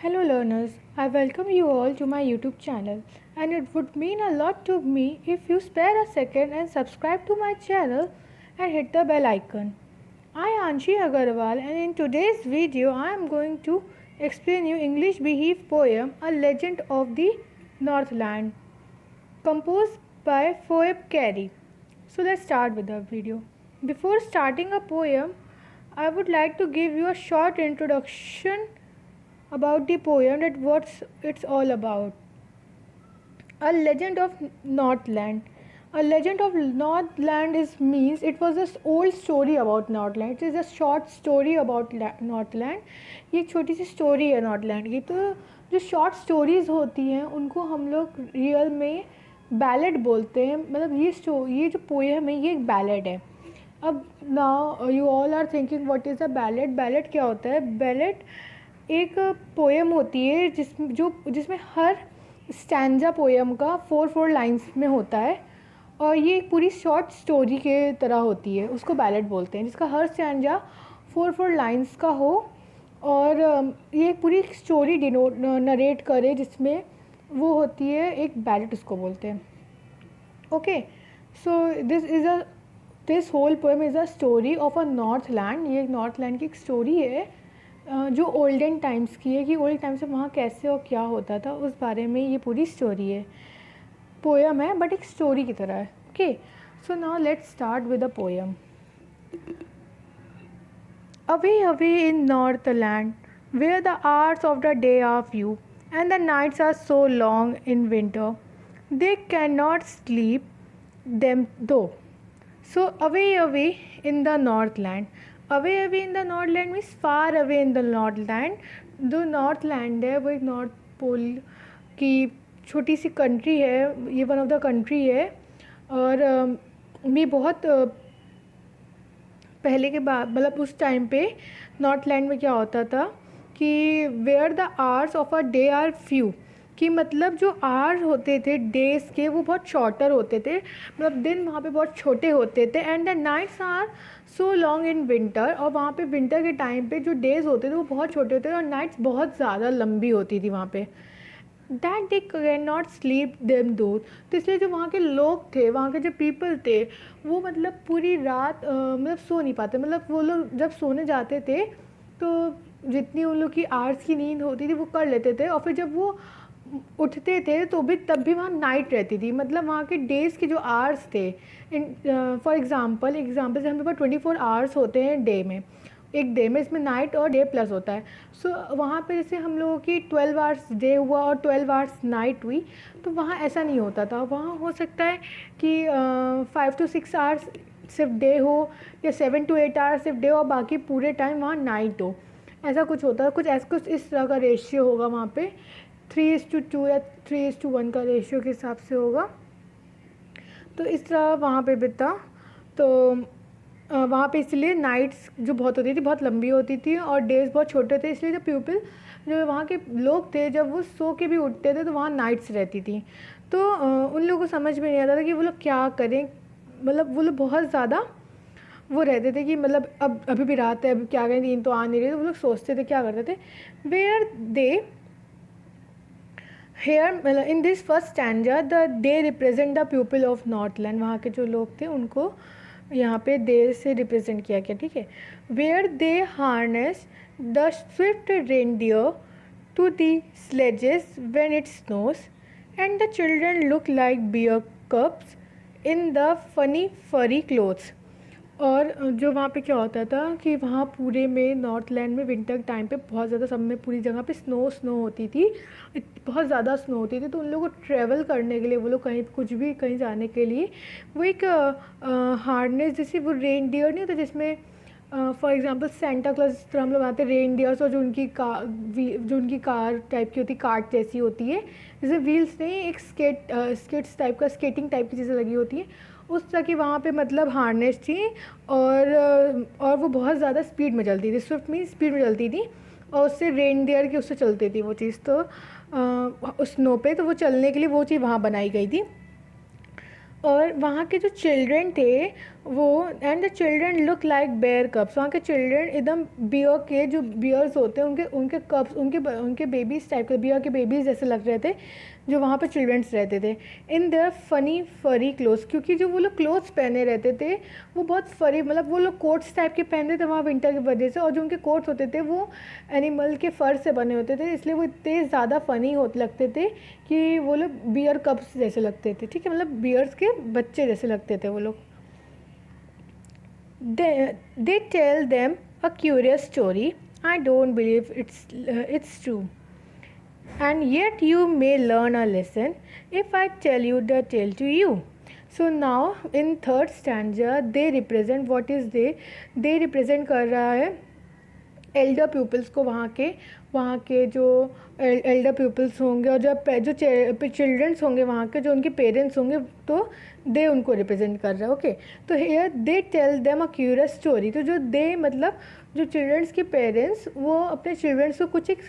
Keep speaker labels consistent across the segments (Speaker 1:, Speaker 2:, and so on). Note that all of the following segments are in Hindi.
Speaker 1: Hello learners, I welcome you all to my YouTube channel and it would mean a lot to me if you spare a second and subscribe to my channel and hit the bell icon. I am Anshi Agarwal and in today's video I am going to explain you English Behave poem A Legend of the Northland composed by Phoebe Carey. So let's start with the video. Before starting a poem, I would like to give you a short introduction about the poem that what it's all about. A legend of Northland. A legend of Northland is means it was an old story about Northland. It is a short story about Northland. ये एक छोटी सी स्टोरी है नॉर्थलैंड की. तो जो शॉर्ट स्टोरीज़ होती हैं उनको हम लोग रियल में बैलेड बोलते हैं. मतलब ये जो पोएम है ये एक बैलेड है. अब now you all are thinking what is a ballad. Ballad क्या होता है? बैलेड एक पोएम होती है जिसमें हर स्टैंजा पोएम का 4 लाइंस में होता है और ये एक पूरी शॉर्ट स्टोरी के तरह होती है. उसको बैलेड बोलते हैं जिसका हर स्टैंजा 4 लाइंस का हो और ये एक पूरी स्टोरी नरेट करे जिसमें वो होती है. एक बैलेड उसको बोलते हैं. Okay, so this whole poem is a story of a Northland. ये एक नॉर्थलैंड की एक स्टोरी है जो ओल्डन टाइम्स की है कि ओल्ड टाइम्स में वहाँ कैसे और क्या होता था उस बारे में ये पूरी स्टोरी है. पोएम है बट एक स्टोरी की तरह है. Okay, so now let's start with the poem. Away away in Northland where the hours of the day are few and the nights are so long in winter they can not sleep them though. So away away in the Northland. Away away in the Northland means far away in the Northland. जो नॉर्थलैंड है वो एक नॉर्थ पोल की छोटी सी कंट्री है. ये वन ऑफ द कंट्री है और भी बहुत पहले के बाद मतलब उस टाइम पे नॉर्थलैंड में क्या होता था कि where the hours of a day are few कि मतलब जो आवर्स होते थे डेज़ के वो बहुत शॉर्टर होते थे. मतलब दिन वहाँ पे बहुत छोटे होते थे. And the nights are so long in winter. और वहाँ पे विंटर के टाइम पे जो डेज़ होते थे वो बहुत छोटे होते थे और नाइट्स बहुत ज़्यादा लंबी होती थी वहाँ पे. That they can not sleep them दो. तो इसलिए जो वहाँ के लोग थे, वहाँ के जो पीपल थे वो मतलब पूरी रात मतलब सो नहीं पाते. मतलब वो लोग जब सोने जाते थे तो जितनी उन लोग की आवर्स की नींद होती थी वो कर लेते थे और फिर जब वो उठते थे तो भी तब भी वहाँ नाइट रहती थी. मतलब वहाँ के डेज़ के जो आवर्स थे फॉर एग्ज़ाम्पल से हमारे पास 24 आवर्स होते हैं डे में. एक डे में इसमें नाइट और डे प्लस होता है. सो वहाँ पे जैसे हम लोगों की 12 आवर्स डे हुआ और 12 आवर्स नाइट हुई तो वहाँ ऐसा नहीं होता था. वहाँ हो सकता है कि 5 to 6 आवर्स सिर्फ डे हो या 7 to 8 आवर्स सिर्फ डे हो और बाकी पूरे टाइम वहाँ नाइट हो. ऐसा कुछ होता है. कुछ इस तरह का रेशियो होगा वहाँ पे. 3:2 या 3:1 का रेशियो के हिसाब से होगा. तो इस तरह वहाँ पे बिता. तो वहाँ पे इसलिए नाइट्स जो बहुत होती थी बहुत लंबी होती थी और डेज़ बहुत छोटे थे. इसलिए जो वहाँ के लोग थे जब वो सो के भी उठते थे तो वहाँ नाइट्स रहती थी. तो उन लोगों को समझ में नहीं आता था कि वो लोग क्या करें. मतलब वो लोग बहुत ज़्यादा वो रहते थे कि मतलब अब अभी भी रात है, अब क्या करें, नींद तो आ नहीं रही. तो वो लोग सोचते थे क्या करते थे. Where they here in this first stanza the day represent the people of Northland. वहाँ के जो लोग थे उनको यहाँ पे डे से रिप्रेजेंट किया गया. ठीक है. Where they harness the swift reindeer to the sledges when it snows and the children look like bear cubs in the funny furry clothes. और जो वहाँ पे क्या होता था कि वहाँ पूरे में नॉर्थलैंड में विंटर टाइम पे बहुत ज़्यादा सब में पूरी जगह पे स्नो होती थी. बहुत ज़्यादा स्नो होती थी. तो उन लोगों को ट्रैवल करने के लिए वो लोग कहीं जाने के लिए वो एक हार्नेस जैसे वो रेनडियर नहीं होता जिसमें फॉर एग्जांपल सेंटा क्लॉज इस तरह हम लोग आते हैं रेनडियर्स और जो उनकी कार टाइप की होती है, कार्ट जैसी होती है, जैसे व्हील्स नहीं, एक स्केट्स टाइप का स्केटिंग टाइप की चीज़ें लगी होती हैं उस तरह की वहाँ पे मतलब हार्नेस थी. और वो बहुत ज़्यादा स्पीड में चलती थी. स्विफ्ट मीन स्पीड में चलती थी और उससे रेनडियर की उससे चलती थी वो चीज़. तो उस स्नो पे तो वो चलने के लिए वो चीज़ वहाँ बनाई गई थी. और वहाँ के जो चिल्ड्रन थे वो and the children look like bear cubs, वहाँ के चिल्ड्रन एकदम बियर के जो बियर्स होते हैं उनके उनके कप्स उनके बेबीज टाइप के बियर के बेबीज जैसे लग रहे थे जो वहाँ पे चिल्ड्रंस रहते थे। In their funny furry clothes, क्योंकि जो वो लोग क्लोथ्स पहने रहते थे वो बहुत फरी, मतलब वो लोग कोट्स टाइप के पहनते थे वहाँ विंटर की वजह से, और जो उनके कोट्स होते थे वो एनिमल के फर से बने होते थे, इसलिए वो इतने ज़्यादा फ़नी होते लगते थे कि वो लोग बियर कप्स जैसे लगते थे। ठीक है, मतलब बियर्स के बच्चे जैसे लगते थे वो लोग। They tell them a curious story. I don't believe it's true. And yet you may learn a lesson if I tell you the tale to you. So now in third stanza they represent what is they represent कर रहा है एल्डर पीपल्स को, वहाँ के जो एल्डर पीपल्स होंगे और जो चिल्ड्रंस होंगे वहाँ के जो उनके पेरेंट्स होंगे, तो दे उनको रिप्रेजेंट कर रहा है। ओके, तो here they tell them a curious story, तो जो दे मतलब जो चिल्ड्रंस के पेरेंट्स वो अपने चिल्ड्रंस को कुछ एक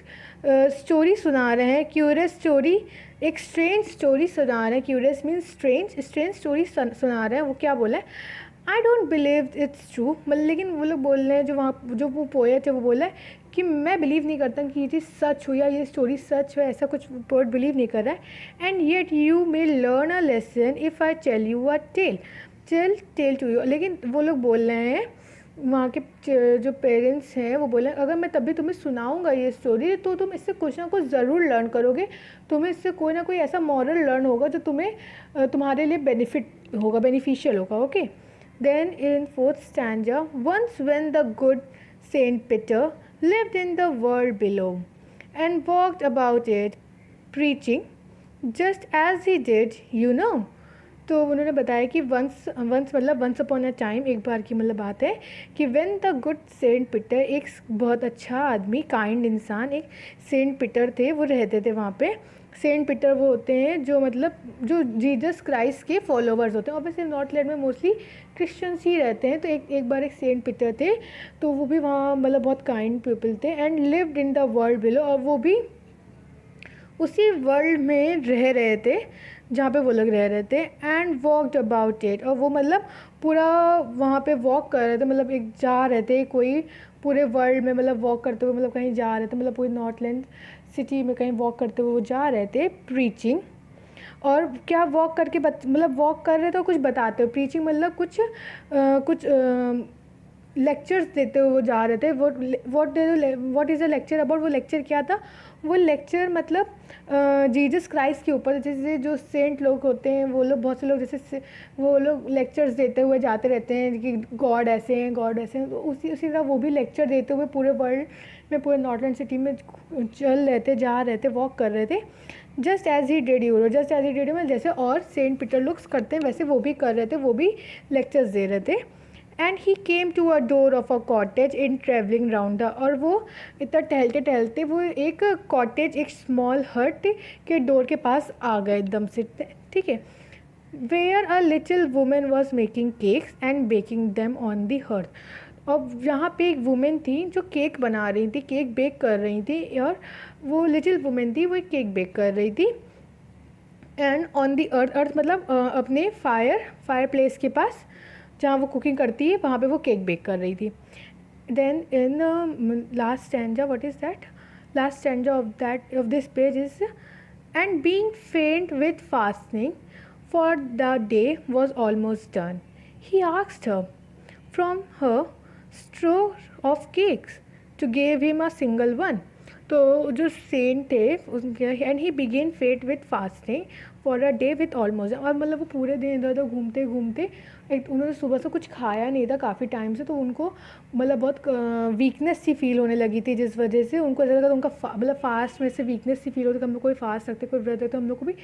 Speaker 1: स्टोरी सुना रहे हैं। क्यूरियस स्टोरी, एक स्ट्रेंज स्टोरी सुना रहे हैं। क्यूरियस मीन्स स्ट्रेंज स्टोरी सुना रहे हैं। वो क्या बोला है, I don't believe it's true, मतलब लेकिन वो लोग बोल रहे हैं जो वो पोएट है वो बोला है कि मैं बिलीव नहीं करता कि ये चीज़ सच हो या ये स्टोरी सच हो, ऐसा कुछ पोएट बिलीव नहीं कर रहा है। And yet you may learn a lesson if I tell you a tale to you, लेकिन वो लोग बोल रहे हैं वहाँ के जो पेरेंट्स हैं वो बोले अगर मैं तभी तुम्हें सुनाऊंगा ये स्टोरी तो तुम इससे कुछ ना कुछ ज़रूर लर्न करोगे, तुम्हें इससे कोई ना कोई ऐसा मॉरल लर्न होगा जो तुम्हें तुम्हारे लिए बेनिफिशियल होगा। Okay, then in fourth stanza, once when the good Saint Peter lived in the world below and walked about it preaching just as he did, you know. तो उन्होंने बताया कि वंस मतलब वंस अपॉन अ टाइम, एक बार की मतलब बात है कि when the good Saint Peter, एक बहुत अच्छा आदमी, काइंड इंसान, एक सेंट पीटर थे, वो रहते थे वहाँ पे। सेंट पीटर वो होते हैं जो मतलब जो जीसस क्राइस्ट के फॉलोवर्स होते हैं। ऑब्वियसली नॉर्थलैंड में मोस्टली क्रिश्चियंस ही रहते हैं, तो एक बार एक सेंट पीटर थे, तो वो भी वहाँ मतलब बहुत काइंड पीपल थे। And lived in the world below, और वो भी उसी वर्ल्ड में रह रहे थे जहाँ पे वो लोग रह रहे थे। एंड वॉकड अबाउट इट, और वो मतलब पूरा वहाँ पे वॉक कर रहे थे, मतलब एक जा रहे थे कोई पूरे वर्ल्ड में, मतलब वॉक करते हुए मतलब कहीं जा रहे थे, मतलब पूरी नॉर्थलैंड सिटी में कहीं वॉक करते हुए वो जा रहे थे प्रीचिंग। और क्या वॉक करके मतलब वॉक कर रहे थे और कुछ बताते हुए, प्रीचिंग मतलब कुछ लेक्चर्स देते हुए वो जा रहे थे। What is a lecture about, वो लेक्चर क्या था, वो लेक्चर मतलब जीसस क्राइस्ट के ऊपर। जैसे जो सेंट लोग होते हैं वो लोग, बहुत से लोग जैसे वो लोग लेक्चर्स देते हुए जाते रहते हैं कि गॉड ऐसे हैं गॉड ऐसे हैं, तो उसी तरह वो भी लेक्चर देते हुए पूरे वर्ल्ड में, पूरे नॉर्थलैंड सिटी में चल रहे थे, जा रहे थे, वॉक कर रहे थे। Just as he did euro, just as he did मतलब जैसे और सेंट पीटर लोग करते हैं वैसे वो भी कर रहे थे, वो भी लेक्चर्स दे रहे थे। And he came to a door of a cottage in travelling round the, और वो इतना टहलते टहलते वो एक कॉटेज, एक स्मॉल हट के डोर के पास आ गए एकदम से। ठीक है, where a little women was making cakes and baking them on the hearth, और यहाँ पे एक वुमेन थी जो केक बना रही थी, केक बेक कर रही थी, और वो लिटिल वुमेन थी, वो केक बेक कर रही थी। एंड ऑन दी अर्थ, अर्थ मतलब अपने फायर प्लेस के पास जहाँ वो कुकिंग करती है वहाँ पे वो केक बेक कर रही थी। Then in last stanza, what is that, last stanza of this page is and being faint with fasting for the day was almost done, he asked her from her store of cakes to give him a single one. तो जो सेंट थे उनके, and he began faint with fasting for a day with almost, और मतलब वो पूरे दिन इधर उधर घूमते घूमते, एक उन्होंने सुबह से कुछ खाया नहीं था काफ़ी टाइम से, तो उनको मतलब बहुत वीकनेस सी फील होने लगी थी, जिस वजह से उनको ऐसा लगा उनका मतलब फास्ट में से वीकनेस सी फील होती है। हम लोग कोई फास्ट रखते कोई व्रत रखते हम लोग को भी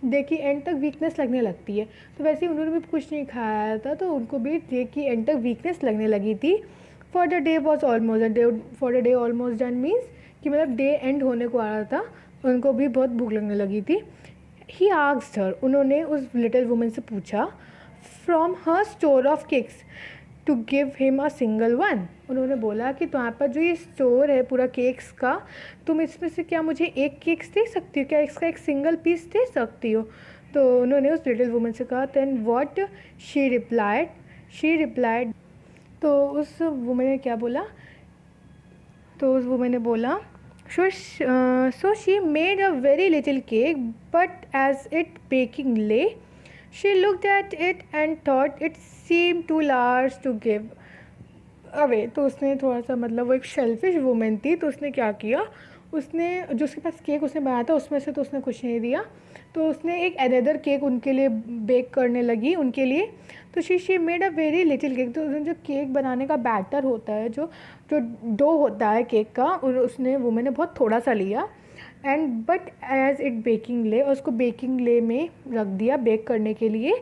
Speaker 1: देखिए एंड तक वीकनेस लगने लगती है, तो वैसे ही उन्होंने भी कुछ नहीं खाया था तो उनको भी देखिए एंड तक वीकनेस लगने लगी थी। For the day was almost for the day almost done means कि मतलब डे एंड होने को आ रहा था, उनको भी बहुत भूख लगने लगी थी। ही आस्क्ड हर, उन्होंने उस लिटिल वुमन से पूछा from her store of cakes to give him a single one, उन्होंने बोला कि तुम्हारे पास जो ये स्टोर है पूरा केक्स का, तुम इसमें से क्या मुझे एक केक्स दे सकती हो, क्या इसका एक सिंगल पीस दे सकती हो। तो उन्होंने उस लिटिल वुमन से कहा, then what she replied, she replied, तो उस वुमेन ने क्या बोला, तो उस वुमेन ने बोला, so she made a very little cake, but as it baking lay, she looked at it and thought it seemed too large to give away. तो उसने थोड़ा सा मतलब वो एक शेल्फिश वुमेन थी, तो उसने क्या किया, उसने जो उसके पास केक उसने बनाया था उसमें से तो उसने कुछ नहीं दिया, तो उसने एक अनदर केक उनके लिए बेक करने लगी उनके लिए। तो she made a very little cake, तो जो केक बनाने का बैटर होता है, जो जो डो होता है केक का, और उसने वुमेन ने बहुत थोड़ा सा लिया, and but as it baking lay, और उसको बेकिंग ले में रख दिया बेक करने के लिए।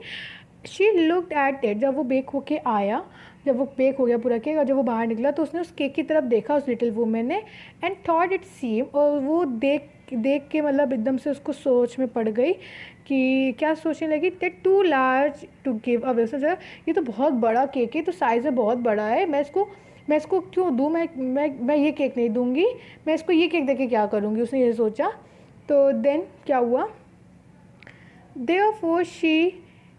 Speaker 1: शी लुकड एट इट, जब वो बेक होके आया, जब वो बेक हो गया पूरा केक और जब वो बाहर निकला, तो उसने उस केक की तरफ देखा उस लिटिल वुमेन ने, एंड थॉट इट सीम, और वो देख देख के मतलब एकदम से उसको सोच में पड़ गई कि क्या सोचने लगी, that too large to give away. उसने सोचा ये तो बहुत बड़ा केक है, तो साइज़ में बहुत बड़ा है, मैं इसको क्यों दूँ, मैं ये केक नहीं दूँगी, मैं इसको ये केक दे के क्या करूँगी, उसने ये सोचा। तो देन क्या हुआ, therefore she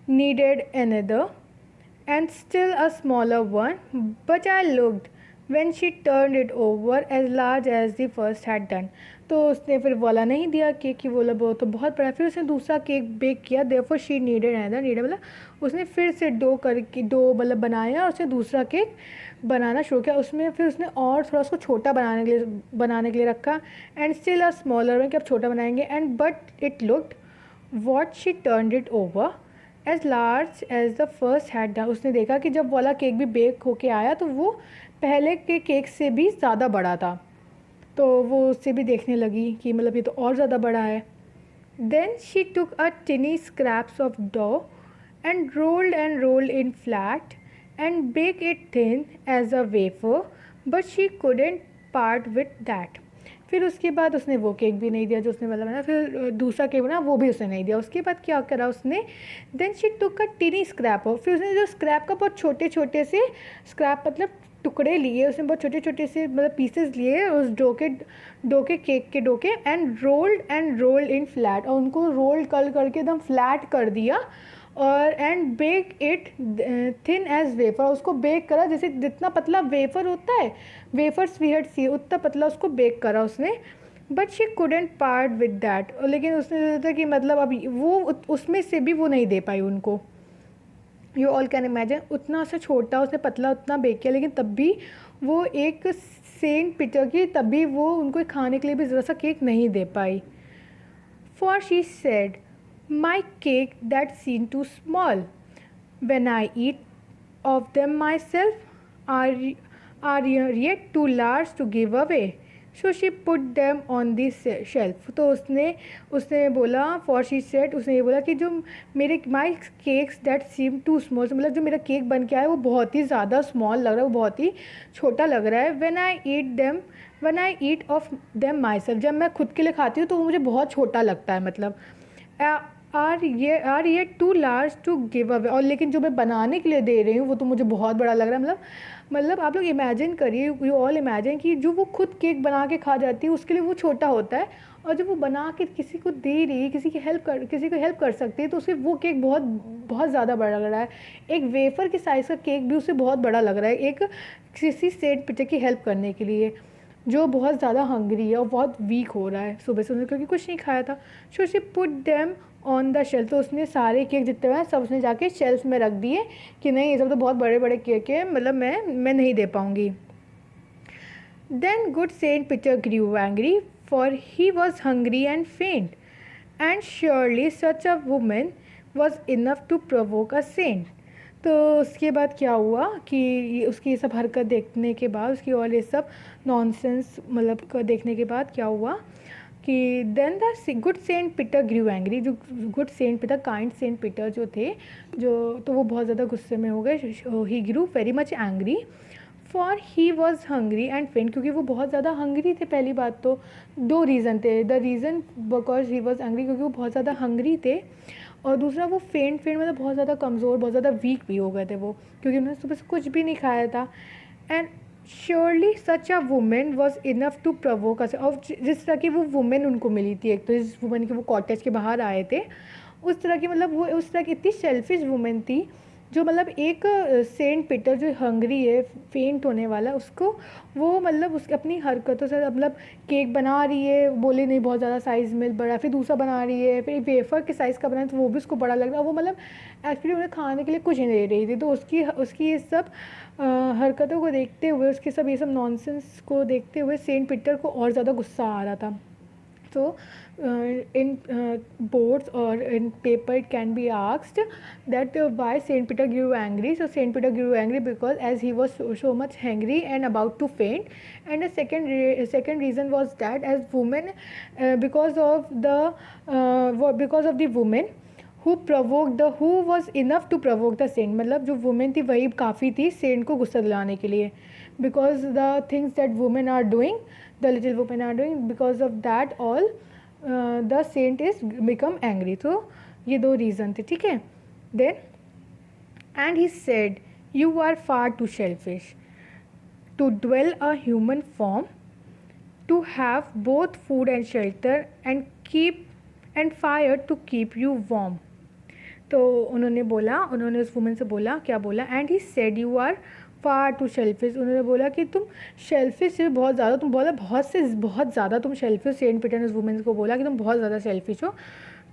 Speaker 1: needed another and still a smaller one, but I looked when she turned it over as large as the first had done। तो उसने फिर वाला नहीं दिया केक की, बोला वो तो बहुत बड़ा, फिर उसने दूसरा केक बेक किया। therefore she needed another, needed मतलब उसने फिर से डो मतलब बनाया और उसने दूसरा केक बनाना शुरू किया। उसमें फिर उसने और थोड़ा उसको छोटा बनाने के लिए रखा, एंड स्टिल अ स्मॉलर में कि अब छोटा बनाएंगे, and but it looked what she turned it over as large as the first had done. उसने देखा कि जब वाला केक भी बेक होके आया तो वो पहले के केक से भी ज़्यादा बड़ा था, तो वो उससे भी देखने लगी कि मतलब ये तो और ज़्यादा बड़ा है। Then she took a tiny scraps of dough and rolled in flat and bake it thin as a wafer, but she couldn't part with that. फिर उसके बाद उसने वो केक भी नहीं दिया जो उसने मतलब ना, फिर दूसरा केक बना वो भी उसने नहीं दिया। उसके बाद क्या करा उसने, then she took a tiny scrap, फिर उसने जो स्क्रैप का बहुत छोटे छोटे से स्क्रैप मतलब टुकड़े लिए, उसने बहुत छोटे छोटे से मतलब पीसेस लिए उस डो के केक के डो के, एंड रोल्ड इन फ्लैट, और उनको रोल करके एकदम फ्लैट कर दिया, और and bake it thin as wafer, उसको बेक करा जैसे जितना पतला वेफर होता है, वेफर्स वी हैड सी उतना पतला उसको बेक करा उसने। But she couldn't part with that, लेकिन उसने सोचा कि मतलब अब वो उसमें से भी वो नहीं दे पाई उनको। यू ऑल कैन इमेजिन, उतना सा छोटा उसने पतला उतना बेक किया, लेकिन तब भी वो एक सेंट पीटर की, तब भी वो उनको खाने के लिए भी ज़रा सा केक नहीं दे पाई। For she said, my cake that seemed too small. When I eat of them myself are yet too large to give away. So she put them on the shelf। तो उसने बोला, for she said, उसने ये बोला कि जो मेरे my cakes that seem too small, मतलब जो मेरा केक बन के आया वो बहुत ही ज़्यादा स्मॉल लग रहा है, वो बहुत ही छोटा लग रहा है। when I eat of them myself, जब मैं खुद के लिए खाती हूँ तो वो मुझे बहुत छोटा लगता है, मतलब आर ये too large to give away, और लेकिन जो मैं बनाने के लिए दे रही हूँ वो तो मुझे बहुत बड़ा लग रहा है। मतलब आप लोग इमेजिन करिए, यू ऑल इमेजिन कि जो वो खुद केक बना के खा जाती है उसके लिए वो छोटा होता है, और जब वो बना के किसी को दे रही है, किसी को हेल्प कर सकती है, तो उसे वो केक बहुत ज़्यादा बड़ा लग रहा है। एक वेफर के साइज़ का केक भी उसे बहुत बड़ा लग रहा है, एक किसी सेंट पीटर की हेल्प करने के लिए जो बहुत ज़्यादा हंग्री है और बहुत वीक हो रहा है सुबह से, उसने क्योंकि कुछ नहीं खाया था। So she put them on the shelf, तो उसने सारे केक जितने हैं सब उसने जाके शेल्फ में रख दिए कि नहीं ये सब तो बहुत बड़े बड़े केक है, मतलब मैं नहीं दे पाऊँगी। Then good Saint Peter grew angry, for he was hungry and faint, and surely such a woman was enough to provoke a saint. तो उसके बाद क्या हुआ कि उसकी ये सब हरकत देखने के बाद, उसकी और ये सब नॉनसेंस मतलब देखने के बाद क्या हुआ कि then the good Saint Peter grew angry, जो good Saint Peter kind Saint Peter जो थे, जो तो वो बहुत ज़्यादा गुस्से में हो गए। He grew very much angry, for he was hungry and faint, क्योंकि वो बहुत ज़्यादा हंग्री थे। पहली बात तो दो रीज़न थे, the reason because he was angry क्योंकि वो बहुत ज़्यादा हंग्री थे, और दूसरा वो फेंट मतलब बहुत ज़्यादा कमज़ोर, बहुत ज़्यादा वीक भी हो गए थे वो, क्योंकि उन्होंने सुबह से कुछ भी नहीं खाया था। And surely such a woman was enough to provoke us, और जिस तरह की वो वुमेन उनको मिली थी, एक तो जिस वुमेन के वो कॉटेज के बाहर आए थे, उस तरह की मतलब वो उस तरह की इतनी सेल्फिश वुमेन थी जो मतलब एक सेंट पीटर जो हंगरी है, फेंट होने वाला, उसको वो मतलब उसकी अपनी हरकतों से मतलब केक बना रही है, बोले नहीं बहुत ज़्यादा साइज़ में बड़ा, फिर दूसरा बना रही है, फिर वेफर के साइज़ का बना है तो वो भी उसको बड़ा लग रहा है, वो मतलब एक्चुअली उन्हें खाने के लिए कुछ नहीं दे रही थी। तो उसकी उसकी ये सब हरकतों को देखते हुए, उसके सब ये सब नॉनसेंस को देखते हुए सेंट पीटर को और ज़्यादा गुस्सा आ रहा था। So, in boards or in paper, it can be asked that why Saint Peter grew angry. So Saint Peter grew angry because as he was so much hungry and about to faint. And the second reason was that as women, because of the woman who was enough to provoke the saint, मतलब जो woman थी वही काफ़ी थी saint को गुस्सा दिलाने के लिए, because the things that women are doing, the little women are doing, because of that all the saint is become angry. तो ये दो reason थे, ठीक है. Then and he said, you are far too selfish to dwell a human form, to have both food and shelter and fire to keep you warm. तो उन्होंने उस वुमेन से बोला, क्या बोला, and he said you are far too selfish. उन्होंने बोला कि तुम शेल्फिश हो बहुत ज़्यादा, तुम बोला बहुत ज़्यादा तुम शेल्फिश. सेंट पीटर ने उस वुमेन को बोला कि तुम बहुत ज़्यादा शेल्फिश हो.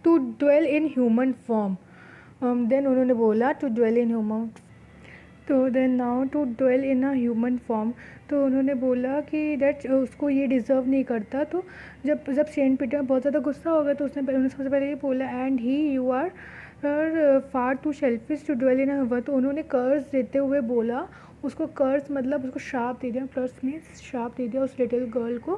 Speaker 1: To dwell in human form. Then उन्होंने बोला टू ड्वेल इन ह्यूमन, तो then now to dwell in a human form. तो उन्होंने बोला कि डेट उसको ये डिज़र्व नहीं करता. तो जब सेंट पीटर बहुत ज़्यादा गुस्सा हो गया तो उन्होंने सबसे पहले ये बोला, and he you are far too selfish to dwell in a हवा. तो उन्होंने कर्ज देते हुए बोला, उसको कर्ज मतलब उसको श्राप दे दिया, प्लस में श्राप दे दिया उस लिटिल गर्ल को,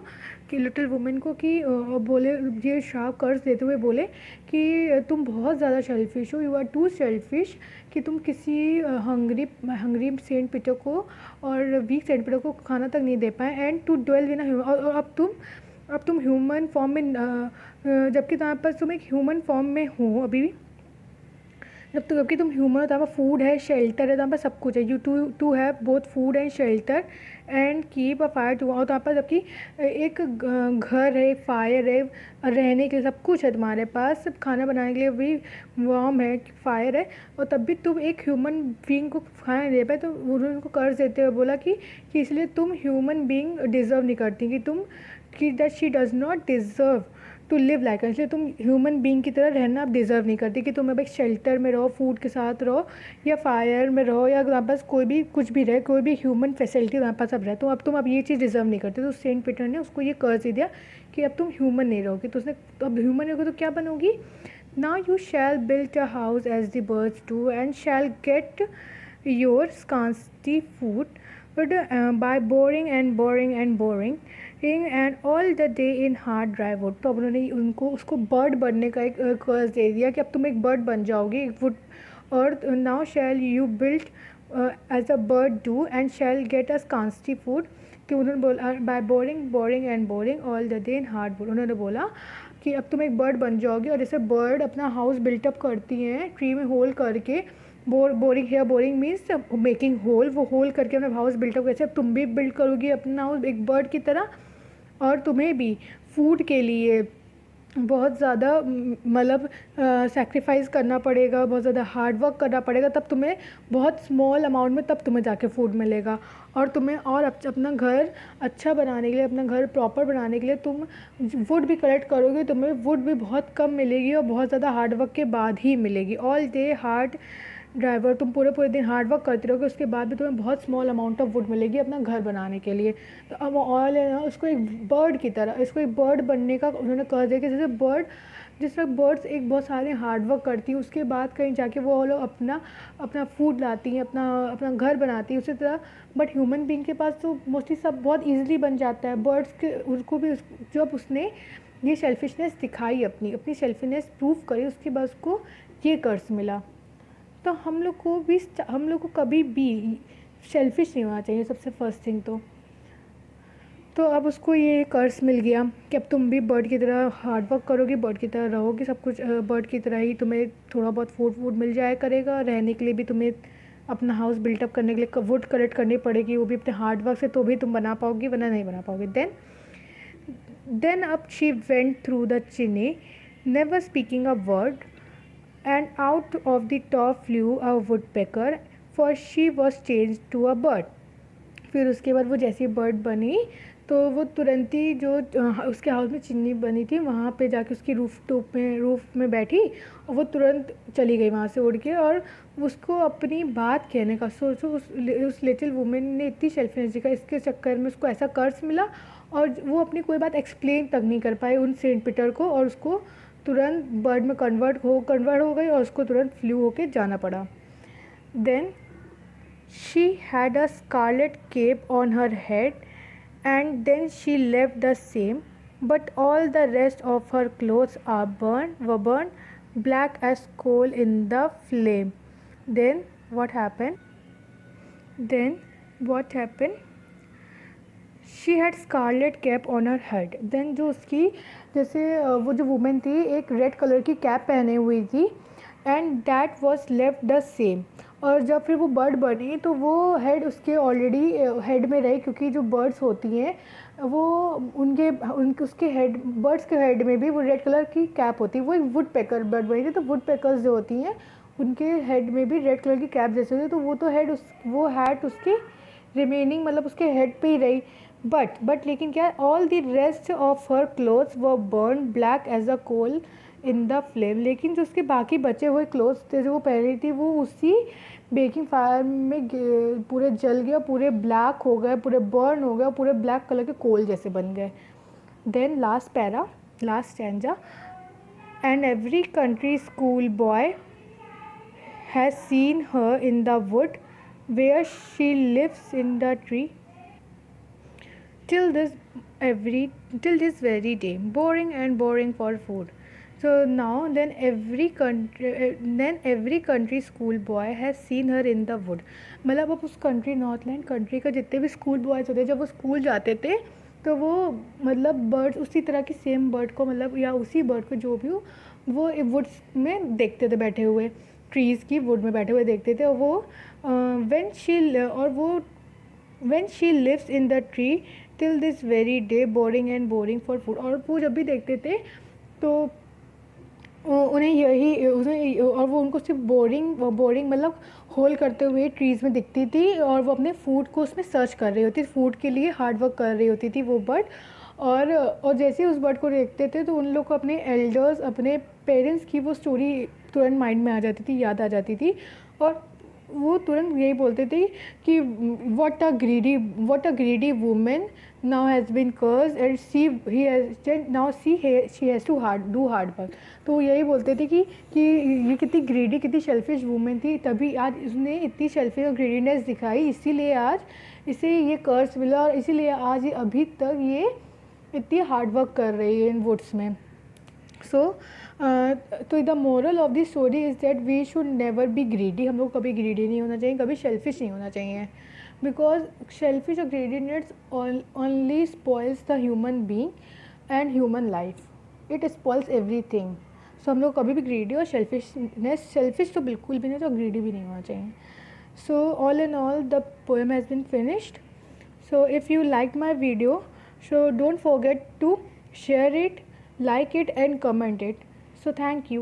Speaker 1: कि लिटिल वुमेन को, कि बोले ये श्राप कर्ज देते हुए बोले कि तुम बहुत ज़्यादा शेल्फिश हो, यू आर टू शेल्फिश, कि तुम किसी हंगरी सेंट पीटर को और वीक सेंट पीटर को खाना तक नहीं दे पाए. एंड टू ड्वेल इन अ, और अब तुम ह्यूमन फॉर्म में, जबकि तुम्हारे पास तुम एक ह्यूमन फॉर्म में हो अभी भी, जबकि तुम ह्यूमन हो, तुम्हारे पास फूड है, शेल्टर है, तुम्हारे पास सब कुछ है. You too have both food and shelter and keep a fire too. और तुम्हारे पास जबकि एक घर है, एक फायर है, रहने के लिए सब कुछ है तुम्हारे पास, सब खाना बनाने के लिए भी वार्म है, फायर है, और तब भी तुम एक ह्यूमन बीइंग को खाना नहीं दे पाए. तो उन्होंने उनको कर्ज देते हुए बोला कि इसलिए तुम ह्यूमन बीइंग डिज़र्व नहीं करती, कि that she does not deserve to live like, इसलिए तुम ह्यूमन बीइंग की तरह रहना आप डिज़र्व नहीं करती, कि तुम अब एक शेल्टर में रहो, फूड के साथ रहो, या फायर में रहो, या तुम्हारे पास कोई भी कुछ भी रहे, कोई भी ह्यूमन फैसिलिटी तुम्हारे पास अब रहे, तो अब तुम ये चीज़ डिज़र्व नहीं करती. तो सेंट पीटर ने उसको ये कर्ज दे दिया कि अब तुम ह्यूमन नहीं रहोगी. तो उसने, तो अब ह्यूमन रहोगे तो क्या बनोगी. Now you shall build a house as the birds do and shall get your scanty food, but by boring and all the day in hard dry wood. तो अब उन्होंने उनको उसको बर्ड बनने का एक कर्ज दे दिया कि अब तुम एक बर्ड बन जाओगी, एक वुड. और now shall you build as a bird do and shall get a scanty food. कि उन्होंने बोला by boring all the day in hard wood. उन्होंने बोला कि अब तुम एक बर्ड बन जाओगी, और जैसे बर्ड अपना हाउस बिल्टअप करती हैं ट्री में होल करके, बोरिंग मीन्स मेकिंग होल, वो होल करके अपना हाउस बिल्टअप कैसे, अब तुम भी बिल्ड करोगी अपना हाउस एक बर्ड की तरह. और तुम्हें भी फूड के लिए बहुत ज़्यादा मतलब सेक्रीफाइस करना पड़ेगा, बहुत ज़्यादा हार्ड वर्क करना पड़ेगा, तब तुम्हें बहुत स्मॉल अमाउंट में तब तुम्हें जाके फूड मिलेगा. और तुम्हें और अपना घर अच्छा बनाने के लिए, अपना घर प्रॉपर बनाने के लिए तुम वुड भी कलेक्ट करोगे, तुम्हें वुड भी बहुत कम मिलेगी और बहुत ज़्यादा हार्ड वर्क के बाद ही मिलेगी. ऑल डे हार्ड ड्राइवर, तुम पूरे दिन हार्ड वर्क करते रहोगे, उसके बाद भी तुम्हें बहुत स्मॉल अमाउंट ऑफ वुड मिलेगी अपना घर बनाने के लिए. तो अब ऑयल है ना, उसको एक बर्ड की तरह, इसको एक बर्ड बनने का उन्होंने कह दिया कि जैसे बर्ड, जिस तरह बर्ड्स एक बहुत सारे हार्ड वर्क करती हैं, उसके बाद कहीं जाके वो लोग अपना फूड लाती हैं, अपना घर बनाती हैं, उसी तरह बट ह्यूमन बीइंग के पास तो मोस्टली सब बहुत ईजिली बन जाता है. बर्ड्स के उसको भी जब उसने ये सेल्फिशनेस दिखाई, अपनी सेल्फिशनेस प्रूव करी, उसके बाद उसको ये कर्ज मिला. तो हम लोग को कभी भी सेल्फिश नहीं होना चाहिए, सबसे फर्स्ट थिंग. तो अब उसको ये कर्ज मिल गया कि अब तुम भी बर्ड की तरह हार्ड वर्क करोगी, बर्ड की तरह रहोगी, सब कुछ बर्ड की तरह ही तुम्हें थोड़ा बहुत फूड मिल जाया करेगा. रहने के लिए भी तुम्हें अपना हाउस बिल्टअप करने के लिए वुड कलेक्ट करनी पड़ेगी, वो भी अपने हार्ड वर्क से, तो भी तुम बना पाओगी, वरना नहीं बना पाओगे. देन अब शी वेंट थ्रू द चिनी, never speaking a word, and out of the top flew a woodpecker, for she was changed to a bird. फिर उसके बाद वो जैसी बर्ड बनी तो वो तुरंत ही जो उसके हाउस में चिमनी बनी थी वहाँ पे जाके उसकी रूफ में बैठी और वो तुरंत चली गई वहाँ से उड़ के। और उसको अपनी बात कहने का सोचो, उस लिटिल वुमेन ने इतनी सेल्फिश दिखा, इसके चक्कर में उसको ऐसा कर्ज मिला और वो अपनी कोई बात एक्सप्लेन तक नहीं कर पाई उन सेंट पीटर को, और उसको तुरंत बर्ड में कन्वर्ट हो गई और उसको तुरंत फ्लू होके जाना पड़ा। Then she had a scarlet cape on her head, and then she left the same, but all the rest of her clothes were burned black as coal in the flame. Then what happened? She had scarlet cap on her head. Then जो उसकी जैसे वो जो वुमेन थी एक रेड कलर की कैप पहने हुई थी, and that was left the same. और जब फिर वो बर्ड बनी तो वो हेड उसके ऑलरेडी हेड में रही, क्योंकि जो बर्ड्स होती हैं वो उसके हेड, बर्ड्स के हेड में भी वो रेड कलर की कैप होती है। वो एक वुड पैकर बर्ड बनी थी, तो वुड पैकर्स जो होती हैं उनके हेड में भी रेड कलर की कैप जैसे होती है, तो वो तो वो हैट उसकी रिमेनिंग मतलब उसके हेड पे ही रही। बट लेकिन क्या, all the rest of her clothes were burn black as a coal in the flame. लेकिन जो उसके बाकी बचे हुए क्लोथ्स थे जो वो पहनी थी वो उसी बेकिंग फायर में पूरे जल गए, पूरे ब्लैक हो गए, पूरे बर्न हो गए, पूरे ब्लैक कलर के कोल जैसे बन गए। Then last stanza, and every country school boy has seen her in the wood where she lives in the tree till this very day, boring for food. So now then every country school boy has seen her in the wood. मतलब अब उस कंट्री, नॉर्थलैंड कंट्री का जितने भी स्कूल बॉयज़ होते जब वो स्कूल जाते थे तो वो मतलब बर्ड्स उसी तरह की सेम बर्ड को मतलब या उसी बर्ड को जो भी हो वो वुड्स में देखते थे बैठे हुए, ट्रीज़ की वुड में बैठे हुए देखते थे। और वो when she lives in the tree till this very day, boring for food. और वो जब भी देखते थे तो उन्हें और वो उनको सिर्फ बोरिंग मतलब होल करते हुए ट्रीज़ में दिखती थी, और वो अपने फूड को उसमें सर्च कर रही होती, फूड के लिए हार्ड वर्क कर रही होती थी वो बर्ड। और जैसे ही उस बर्ड को देखते थे तो उन लोग को अपने एल्डर्स, अपने पेरेंट्स की वो स्टोरी तुरंत माइंड में आ जाती थी, याद आ जाती थी, और वो तुरंत यही बोलते थे कि what a greedy woman now has been cursed and she has to do hard work। तो वो यही बोलते थे कि ये कितनी ग्रीडी, कितनी सेल्फिश वुमेन थी, तभी आज उसने इतनी सेल्फिश और ग्रीडीनेस दिखाई, इसीलिए आज इसे ये कर्स मिला, और इसीलिए आज अभी तक ये इतनी हार्ड वर्क कर रही है इन वुड्स में। तो the moral of the story is that we should never be greedy. हम लोग कभी ग्रीडी नहीं होना चाहिए, कभी सेल्फिश नहीं होना चाहिए, बिकॉज सेल्फिश और greediness only spoils the human being and human life, it spoils everything. So हम लोग कभी भी ग्रीडी और सेल्फिश तो बिल्कुल भी नहीं, तो ग्रीडी भी नहीं होना चाहिए। So all in all the poem has been finished. So if you like my video, so don't forget to share it, like it and comment it. So thank you.